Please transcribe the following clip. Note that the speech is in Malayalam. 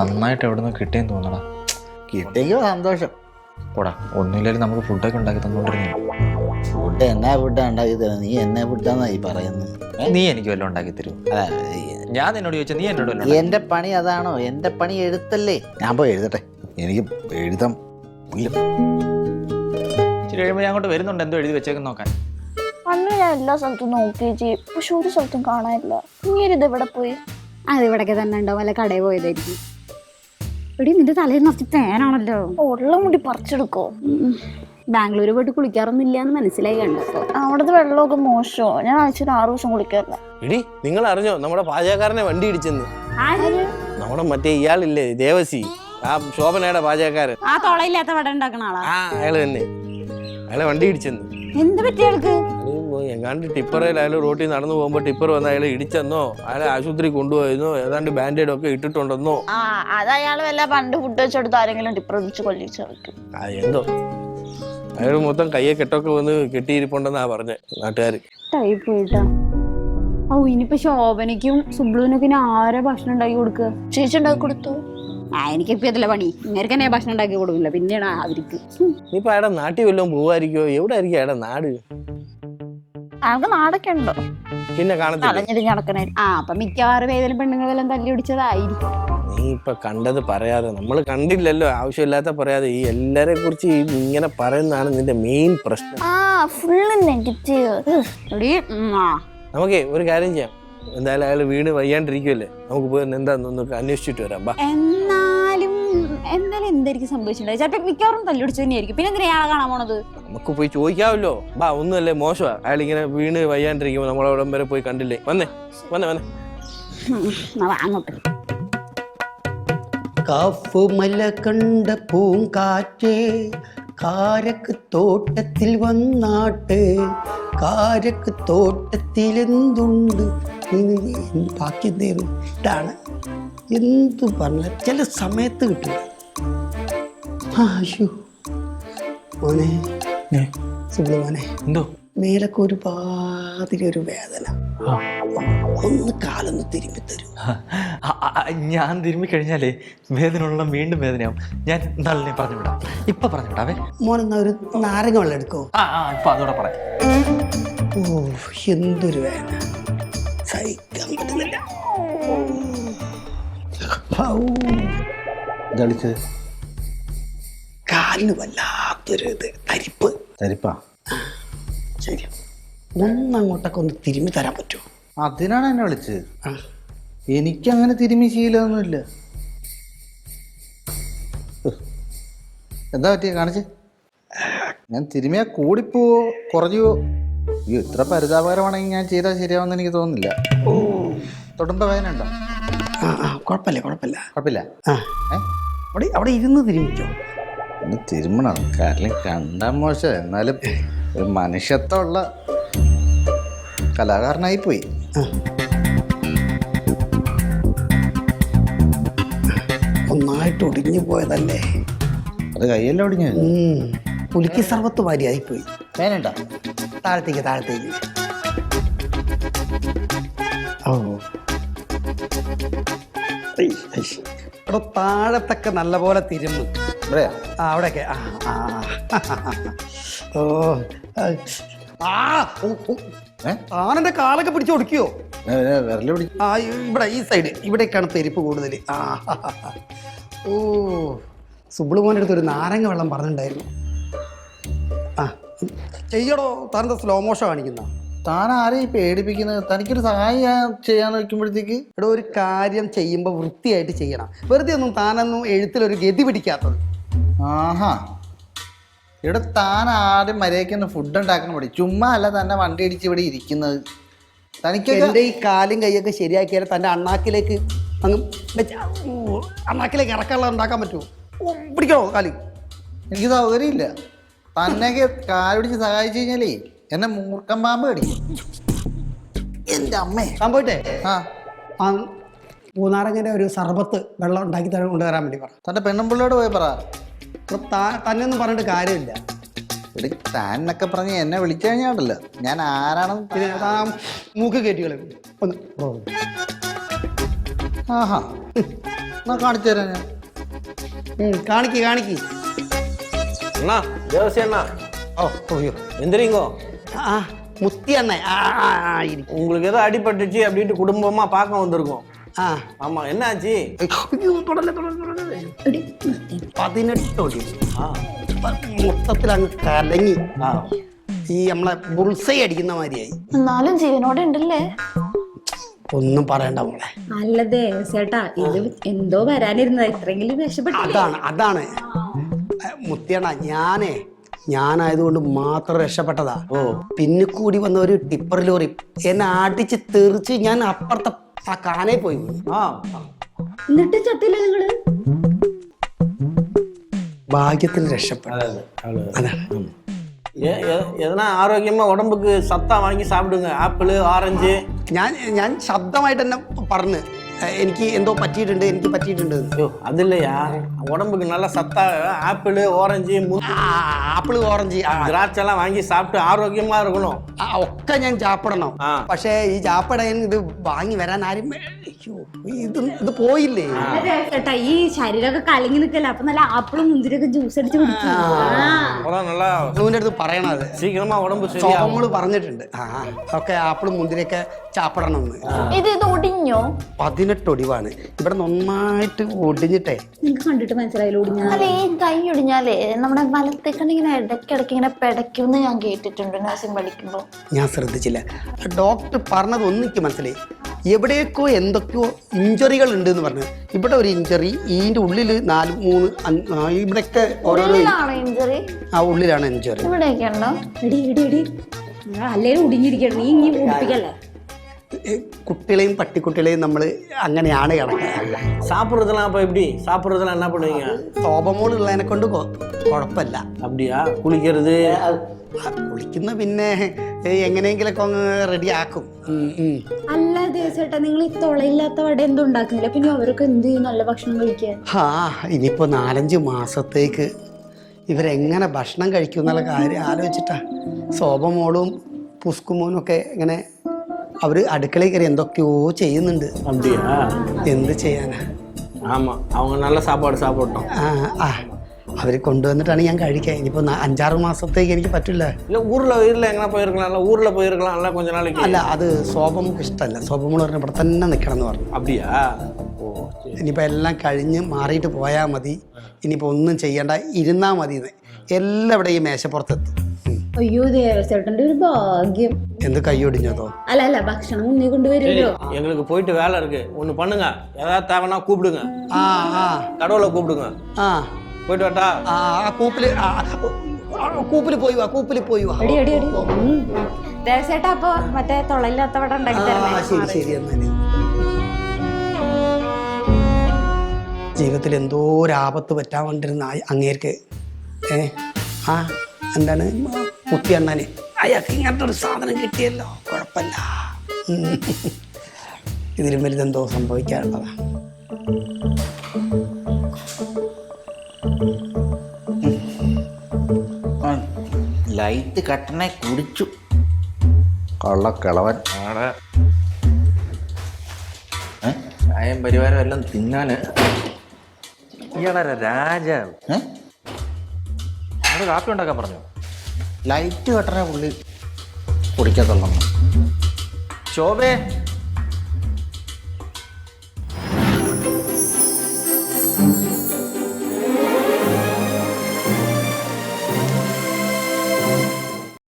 നന്നായിട്ട് എവിടെ നിന്ന് കിട്ടിയെന്ന് തോന്നടാ. കിട്ടിയെങ്കിൽ സന്തോഷം. പോടാ, ഒന്നുമില്ലാലും നമുക്ക് ഫുഡൊക്കെ ഉണ്ടാക്കി തന്നോണ്ടിരുന്നു. ഫുഡ് എന്നാ ഫുഡാ ഉണ്ടാക്കി തരാം? നീ എന്നെ ഫുഡാന്നായി പറയുന്നത്. നീ എനിക്ക് വല്ലതും ഉണ്ടാക്കി തരൂ. ഞാൻ നിന്നോട് ചോദിച്ചാൽ നീ എന്നോട് വല്ലതും. എന്റെ പണി അതാണോ? എന്റെ പണി എഴുത്തല്ലേ. ഞാൻ പോയി എഴുതട്ടെ, എനിക്ക് എഴുതാം. ഇച്ചിരി കഴിയുമ്പോൾ ഞാൻ അങ്ങോട്ട് വരുന്നുണ്ട്, എന്തോ എഴുതി വെച്ചേക്കെന്ന് നോക്കാൻ. അന്ന് ഞാൻ എല്ലാ സ്ഥലത്തും നോക്കി ചേച്ചി, പക്ഷെ ഒരു സ്ഥലത്തും കാണാനില്ല. ഇങ്ങനെ എവിടെ പോയി? അത് ഇവിടൊക്കെ തന്നെ ഉണ്ടാവും, വല്ല കടയിൽ പോയതായിരിക്കും. എടി നിന്റെ തലയിൽ നിറച്ച് പേനാണല്ലോ. ഉള്ള മുടി പറിച്ചെടുക്കോ? ബാംഗ്ലൂർ പോയിട്ട് കുളിക്കാറൊന്നും ഇല്ലാന്ന് മനസ്സിലായി കണ്ടപ്പോ. അവിടുത്തെ വെള്ളമൊക്കെ മോശമോ? ഞാൻ ആഴ്ചയിൽ 6 ദിവസം കുളിക്കാറില്ല. എടി നിങ്ങൾ അറിഞ്ഞോ നമ്മുടെ പാചകക്കാരനെ വണ്ടി ഇടിച്ചെന്ന്? നമ്മുടെ മറ്റേ ഇയാളില്ലേ ദേവസി, ആ ശോഭനയുടെ പാചകക്കാരൻ, ആ തൊളയില്ലാത്ത വട ഉണ്ടാക്കണ ആളാ. അയാള് തന്നെ. അയാളെ വണ്ടി ഇടിച്ചെന്ന്. എന്ത് പറ്റിയ ആൾക്ക്? എങ്ങാണ്ട് ടിപ്പറിൽ അയാൾ റോട്ടിൽ നടന്നു പോകുമ്പോ ടിപ്പർ വന്ന് അയാളെ ഇടിച്ചെന്നോ, അയാളെ ആശുപത്രി കൊണ്ടുപോയെന്നോ, ഏതാണ്ട് ബാൻഡേഡ് ഒക്കെ ഇട്ടിട്ടുണ്ടെന്നോ. അത് അയാൾ വല്ല പണ്ട് ഫുഡ് വെച്ചെടുത്ത് ആരെങ്കിലും ടിപ്പർ വെച്ച് കൊല്ലിച്ചു. എന്തോ അയാൾ മൊത്തം കയ്യെ കെട്ടൊക്കെ വന്ന് കെട്ടിയിരിപ്പുണ്ടെന്നാ പറഞ്ഞ നാട്ടുകാര്. പോയിട്ടാ. ഓ ഇനിയിപ്പോ ശോഭനയ്ക്കും സുബ്ലുവിനൊക്കെ ആരെ ഭക്ഷണം ഉണ്ടാക്കി കൊടുക്കുക? ചേച്ചി ഉണ്ടാക്കി കൊടുത്തു. എനിക്കിപ്പോ ഇതില്ല പണി. ഇങ്ങനെ തന്നെ ഭക്ഷണം ഉണ്ടാക്കി കൊടുക്കില്ല, പിന്നെയാണ് അവർക്ക്. ഇനിയിപ്പോ അയാളുടെ നാട്ടിൽ വല്ലതും പോവായിരിക്കോ? എവിടെ ആയിരിക്കും അയാളുടെ നാട്? അയാൾക്ക് നാടൊക്കെ ഉണ്ടോ? പിന്നെ കാണത്തില്ല. അലഞ്ഞിരിഞ്ഞ് നടക്കണായിരിക്കും. അപ്പൊ മിക്കവാറും ഏതെങ്കിലും പെണ്ണുങ്ങളെല്ലാം തല്ലി പിടിച്ചതായിരിക്കും. നീ ഇപ്പൊ കണ്ടത് പറയാതെ, നമ്മൾ കണ്ടില്ലല്ലോ, ആവശ്യമില്ലാത്ത പറയാതെ ഈ എല്ലാരെ കുറിച്ച് ഇങ്ങനെ പറയുന്നതാണ് നിന്റെ മെയിൻ പ്രശ്നം. Full negative. നമുക്കേ ഒരു കാര്യം ചെയ്യാം, എന്തായാലും അയാൾ വീണ് വയ്യാണ്ടിരിക്കുമല്ലേ, നമുക്ക് പോയി എന്താന്നൊക്കെ അന്വേഷിച്ചിട്ട് വരാം. എന്നാലും എന്തായിരിക്കും സംഭവിച്ചിട്ടുണ്ടായി? ചിലപ്പോ മിക്കവാറും തല്ലുപിടിച്ചു തന്നെയായിരിക്കും. പിന്നെ എന്തിനാ അയാളെ കാണാൻ പോണത്? നമുക്ക് പോയി ചോദിക്കാമല്ലോ. ഒന്നുമല്ലേ മോശമാ, അയാൾ ഇങ്ങനെ വീണ് വയ്യാണ്ടിരിക്കുമ്പോ നമ്മളവിടം വരെ പോയി കണ്ടില്ലേ? വന്നേ. അങ്ങോട്ട് കാഫുമല കണ്ട പൂങ്കാറ്റേ, കാരക്ക് തോട്ടത്തിൽ വന്നാട്ട്, കാരക്ക് തോട്ടത്തിൽ എന്തുണ്ട്? ബാക്കി എന്തേലും ഇതാണ്. എന്തു പറഞ്ഞ ചില സമയത്ത് കിട്ടില്ല. മോനെ, സുബ്ലു മോനെ, എന്തോ മേലൊക്കെ ഒരു പാതിരി ഒരു വേദന. ഒന്ന് കാലൊന്ന് തിരുമ്പി തരും. ഞാൻ തിരുമ്പി കഴിഞ്ഞാലേ വേദനയുള്ള വീണ്ടും വേദനയാവും. ഞാൻ നാളെ പറഞ്ഞു വിടാം. ഇപ്പൊ പറഞ്ഞു വിടാവേ. മോനെന്നാ ഒരു നാരങ്ങ വെള്ളം എടുക്കോ? ഇപ്പൊ അതോടെ പറയാം. ഓ എന്തൊരു വേദന, സഹിക്കാൻ പറ്റുന്നില്ല. കാലിന് വല്ലാത്തൊരു തരിപ്പാ. ശരി, ഒന്നങ്ങോട്ടൊക്കെ ഒന്ന് തിരുമ്മി തരാൻ പറ്റുമോ? അതിനാണ് എന്നെ വിളിച്ചത്. എനിക്കങ്ങനെ തിരുമ്മി ശീലമൊന്നുമില്ല. എന്താ പറ്റിയ കാണിച്ച്? ഞാൻ തിരുമ്മിയാ കൂടിപ്പോവോ കുറഞ്ഞുവോ? അയ്യോ, ഇത്ര പരിതാപകരമാണെങ്കിൽ ഞാൻ ചെയ്താൽ ശരിയാവുമെന്ന് എനിക്ക് തോന്നുന്നില്ല. തൊടുമ്പോ വേദന ഉണ്ടോ? കുഴപ്പമില്ല. അവിടെ ഇരുന്ന് തിരുമിക്കോ. ഒന്ന് തിരുമണം, കാരണം കണ്ടാൽ മോശം, എന്നാലും ഒരു മനുഷ്യത്വമുള്ള കലാകാരനായി പോയി. ഒന്നായിട്ട് ഒടിഞ്ഞു പോയതല്ലേ? അത് കയ്യെല്ലാം ഒടിഞ്ഞു. പുലിക്ക് സർവത്ത് വാരിയായിപ്പോയി. വേനണ്ട, താഴത്തേക്ക്. ഓ ഇവിടെ താഴത്തൊക്കെ നല്ല പോലെ തിരുമ്പ്. ഇവിടെയാ? അവിടെയൊക്കെ. ഓ ആനന്റെ കാലൊക്കെ പിടിച്ച് ഒടുക്കിയോ? വിരല് പിടിച്ചു. ഇവിടെ ഈ സൈഡ് ഇവിടേക്കാണ് പെരുപ്പ് കൂടുതൽ. ഓ സുബ്ലു മോൻ്റെ അടുത്ത് ഒരു നാരങ്ങ വെള്ളം പറഞ്ഞിട്ടുണ്ടായിരുന്നു. ചെയ്യടോ, താനെന്താ സ്ലോ മോഷൻ കാണിക്കുന്ന? താൻ ആരെയും പേടിപ്പിക്കുന്നത്? തനിക്കൊരു സഹായം ചെയ്യാൻ വയ്ക്കുമ്പോഴത്തേക്ക് ഇവിടെ ഒരു കാര്യം ചെയ്യുമ്പോൾ വൃത്തിയായിട്ട് ചെയ്യണം. വെറുതെ ഒന്നും താനൊന്നും എഴുത്തിലൊരു ഗതി പിടിക്കാത്തത്. ആഹാ, ഇവിടെ താൻ ആദ്യം മര്യാദയ്ക്കൊന്ന് ഫുഡ് ഉണ്ടാക്കാൻ പഠി. ചുമ്മാ അല്ല തന്നെ വണ്ടി അടിച്ച് ഇവിടെ ഇരിക്കുന്നത്. തനിക്ക് എൻ്റെ ഈ കാലും കൈയൊക്കെ ശരിയാക്കിയാൽ തൻ്റെ അണ്ണാക്കിലേക്ക് ഇറക്കാനുള്ള ഉണ്ടാക്കാൻ പറ്റുമോ? പിടിക്കണോ കാല്? എനിക്ക് സൗകര്യമില്ല. തന്നെയൊക്കെ കാലുപിടിച്ച് സഹായിച്ചു കഴിഞ്ഞാലേ എന്നെ മൂർക്കം പാമ്പ് കടിക്കും. എൻ്റെ അമ്മേ സംഭവിട്ടേ മൂന്നാരങ്ങനെ ഒരു സർബത്ത് വെള്ളം ഉണ്ടാക്കി കൊണ്ടുവരാൻ വേണ്ടി പറ. തൻ്റെ പെണ്ണുമ്പിള്ളയോട് പോയി പറ. തന്നെ ഒന്നും പറഞ്ഞിട്ട് കാര്യമില്ല. ഇവിടെ താനൊക്കെ പറഞ്ഞ് എന്നെ വിളിച്ചു കഴിഞ്ഞാണ്ടല്ലോ ഞാൻ ആരാണെന്ന് മൂക്ക് കയറ്റികളെ ഒന്ന്. ആഹാ, എന്നാ കാണിച്ചു തരാം ഞാൻ. കാണിക്ക് കാണിക്ക്. அண்ணா தேவசி அண்ணா ഓ പോയോ. எந்திரிங்கோ. ആ മുത്തി അണ്ണേ. ഇരിക്കും. உங்களுக்கு ஏதோ அடிபட்டுச்சு அப்படின்ட்டு குடும்பமா பார்க்க வந்திருக்கோம். ആ ஆமா என்ன ஆச்சு? അയ്യോ, തുടല്ലേ, തുടല്ലേ. 18 ഒടി. ஆ മൊത്തത്തിൽ അങ്ങ് കലങ്ങി. ஆ ഈ നമ്മളെ ബുൾസൈ അടിക്കുന്ന മാതിരിയായി. എന്നാലും ജീവനോടെ ഉണ്ടല്ലേ? ഒന്നും പറയണ്ട മോളെ. അല്ലതേ ചേട്ടാ, ഇത് എന്തോ വരാനിരുന്നതാ, ഇത്രയെങ്കിലും രക്ഷപ്പെട്ടു. അതാണ് മുത്തിയണ്ണ, ഞാനായതുകൊണ്ട് മാത്രം രക്ഷപ്പെട്ടതാ. പിന്നെ കൂടി വന്ന ഒരു ടിപ്പർ ലോറി എന്നെ അടിച്ച് തെറിച്ച് ഞാൻ അപ്പുറത്തെ ആ കാനയിൽ പോയി. ஆ എന്നിട്ട് ചത്തില്ല നിങ്ങള്? ഭാഗ്യത്തിൽ രക്ഷപ്പെട്ടു. അതാണ്. எதனா ஆரோக்கியமா உடம்புக்கு சத்தா வாங்கி சாப்பிடுங்க. Apple orange. ഞാൻ ശബ്ദമായിട്ട് തന്നെ പറഞ്ഞ് എനിക്ക് എന്തോ പറ്റിയിട്ടുണ്ട്, എനിക്ക് പറ്റിയിട്ടുണ്ട്. ஐயோ அது இல்லையா, உடம்புக்கு நல்லா சத்தா ஆப்பிள் ഓറഞ്ച് ആപ്പിൾ ഓറഞ്ച് திராட்சை எல்லாம் வாங்கி சாப்பிட்டு ஆரோக்கியமா இருக்கணும். ഒക്കെ ഞാൻ ചാപ്പിടണം. പക്ഷേ ഈ ചാപ്പിടാൻ ഇത് വാങ്ങി വരാൻ ആരും ഇത് പോയില്ലേ. ചേട്ടാ ഈ ശരീരമൊക്കെ കലങ്ങി നിൽക്കല്ലേ, അപ്പൊ നല്ല ആപ്പിളും മുന്തിരിയൊക്കെ ജ്യൂസ് അടിച്ച് കുടിച്ചു. நல்லா ബ്ലൂവിന്റെ അടുത്ത് പറയണത് சீக்கிரமா உடம்பு சரியா. നമ്മള് പറഞ്ഞിട്ടുണ്ട് ഒക്കെ ആപ്പിളും മുന്തിരിയൊക്കെ ചാപ്പിടണം എന്ന്. ഇത് ഒടിഞ്ഞോ? 18 ഒടിവാണ് ഇവിടെ നന്നായിട്ട് ഒടിഞ്ഞിട്ടേ. നിങ്ങക്ക് കണ്ടിട്ട് മനസ്സിലായാലും ഒടിഞ്ഞ അല്ല, ഈ കൈ ഒടിഞ്ഞാലേ നമ്മുടെ വലത്തേക്കണ്ട് ഇങ്ങനെ ഇടയ്ക്കിടയ്ക്ക് ഇങ്ങനെ പിടയ്ക്കുമെന്ന് ഞാൻ കേട്ടിട്ടുണ്ട് നഴ്സിംഗ് പഠിക്കുമ്പോൾ. ഞാൻ ശ്രദ്ധിച്ചില്ല. ഡോക്ടർ പറഞ്ഞത് ഒന്നിക്ക് മനസ്സിലായി. എവിടെയൊക്കെയോ എന്തൊക്കെയോ ഇഞ്ചറികൾ ഉണ്ട് എന്ന് പറഞ്ഞു. ഇവിടെ ഒരു ഇഞ്ചറി, ഇതിന്റെ ഉള്ളിൽ 4, 3, ഇവിടെയൊക്കെ ഓരോരോ ഇഞ്ചറി ഉള്ളിലാണ് ഇഞ്ചറി. ഇവിടെയൊക്കെ ഉണ്ടോ? എടി അല്ലേലും ഒടിഞ്ഞിരിക്കണം, നീ ഇനി ഓടിപ്പിക്കല്ലേ. കുട്ടികളെയും പട്ടിക്കുട്ടികളെയും നമ്മൾ അങ്ങനെയാണ് കിടക്കുക. சாப்பிட்றதெல்லாம் அப்போ எப்படி சாப்பிட்றதெல்லாம் என்ன பண்ணுவீங்க? ശോഭമോളുള്ളതിനെ കൊണ്ട് കുഴപ്പമില്ല. அப்படியா? குளிக்கிறது കുളിക്കുന്ന പിന്നെ എങ്ങനെയെങ്കിലൊക്കെ അങ്ങ് റെഡി ആക്കും. അല്ലാതെ ചേട്ടാ, നിങ്ങൾ ഈ തുളയില്ലാത്ത വട എന്തും ഉണ്ടാക്കുന്നില്ല, പിന്നെ അവരൊക്കെ എന്ത് ചെയ്യും നല്ല ഭക്ഷണം കഴിക്കാൻ? ഇനിയിപ്പോ 4-5 മാസത്തേക്ക് ഇവരെങ്ങനെ ഭക്ഷണം കഴിക്കും എന്നുള്ള കാര്യം ആലോചിച്ചിട്ടാ. ശോഭമോളും പുസ്കുമോനും ഒക്കെ ഇങ്ങനെ അവര് അടുക്കളയിൽ കയറി എന്തൊക്കെയോ ചെയ്യുന്നുണ്ട്. அப்படியா? എന്ത് ചെയ്യാനാ. ஆமா, அவங்க நல்ல சாப்பாடு சாப்பிட்டோம். അവര് കൊണ്ടുവന്നിട്ടാണ് ഞാൻ കഴിക്കാൻ. ഇനിയിപ്പോ 5-6 മാസത്തേക്ക് എനിക്ക് പറ്റില്ല. இல்ல ஊர்ல எങ്ങനെ போயிருக்கலாம், ஊர்ல போயிருக்கலாம் கொஞ்ச நாளைக்கு. അല്ല, അത് ശോഭമുക്ക് ഇഷ്ടമല്ല. ശോഭമോള് പറഞ്ഞു ഇവിടെ തന്നെ നിൽക്കണം എന്ന് പറഞ്ഞു. அப்படியா? ஓ ഇനിയിപ്പോൾ എല്ലാം കഴിഞ്ഞ് മാറിയിട്ട് പോയാൽ മതി, ഇനിയിപ്പോൾ ഒന്നും ചെയ്യണ്ട, ഇരുന്നാൽ മതി. എല്ലാം ഇവിടെ ഈ മേശപ്പുറത്തെത്തി. അയ്യോ ദേവസേട്ടന്റെ ഒരു ഭാഗ്യം. എന്ത് കൈയൊടിഞ്ഞതോ? അല്ല ഭക്ഷണം മുന്നേ കൊണ്ടുവരുമല്ലോ. எங்களுக்கு போயிட்டு வேலை இருக்கு, ஒன்று பண்ணுங்க. ஏதாவது தேவைன்னா கூப்பிடுங்க. கடவுளை கூப்பிடுங்க. போயிட்டு வரட்டா? കൂപ്പില് പോയി വാ, കൂപ്പില് പോയി വാ. അടി ദേവസേട്ടാ, അപ്പൊ മറ്റേ തുളയില്ലാത്ത വട ഉണ്ടാക്കി തരണേ. ശരി എന്നാല്. ജീവിതത്തിൽ എന്തോ ഒരു ആപത്ത് പറ്റാൻ വേണ്ടിരുന്ന അങ്ങേർക്ക് എന്താണ് മുത്തി അണ്ണന് അയാൾക്ക് ഇങ്ങനത്തെ ഒരു സാധനം കിട്ടിയല്ലോ, കുഴപ്പമില്ല. ഇതിലും വലുതെന്തോ സംഭവിക്കാറുള്ളതാ. ലൈറ്റ് കട്ടനെ കുടിച്ചു കള്ളക്കിളവൻ. ചായം പരിവാരം എല്ലാം തിന്നാന് ഇയാളാരാ രാജാവ്? അത് കാപ്പി ഉണ്ടാക്കാൻ പറഞ്ഞു. ലൈറ്റ് കട്ടനെ പുള്ളി കുടിക്കത്തുള്ളൂ. ശോഭേ,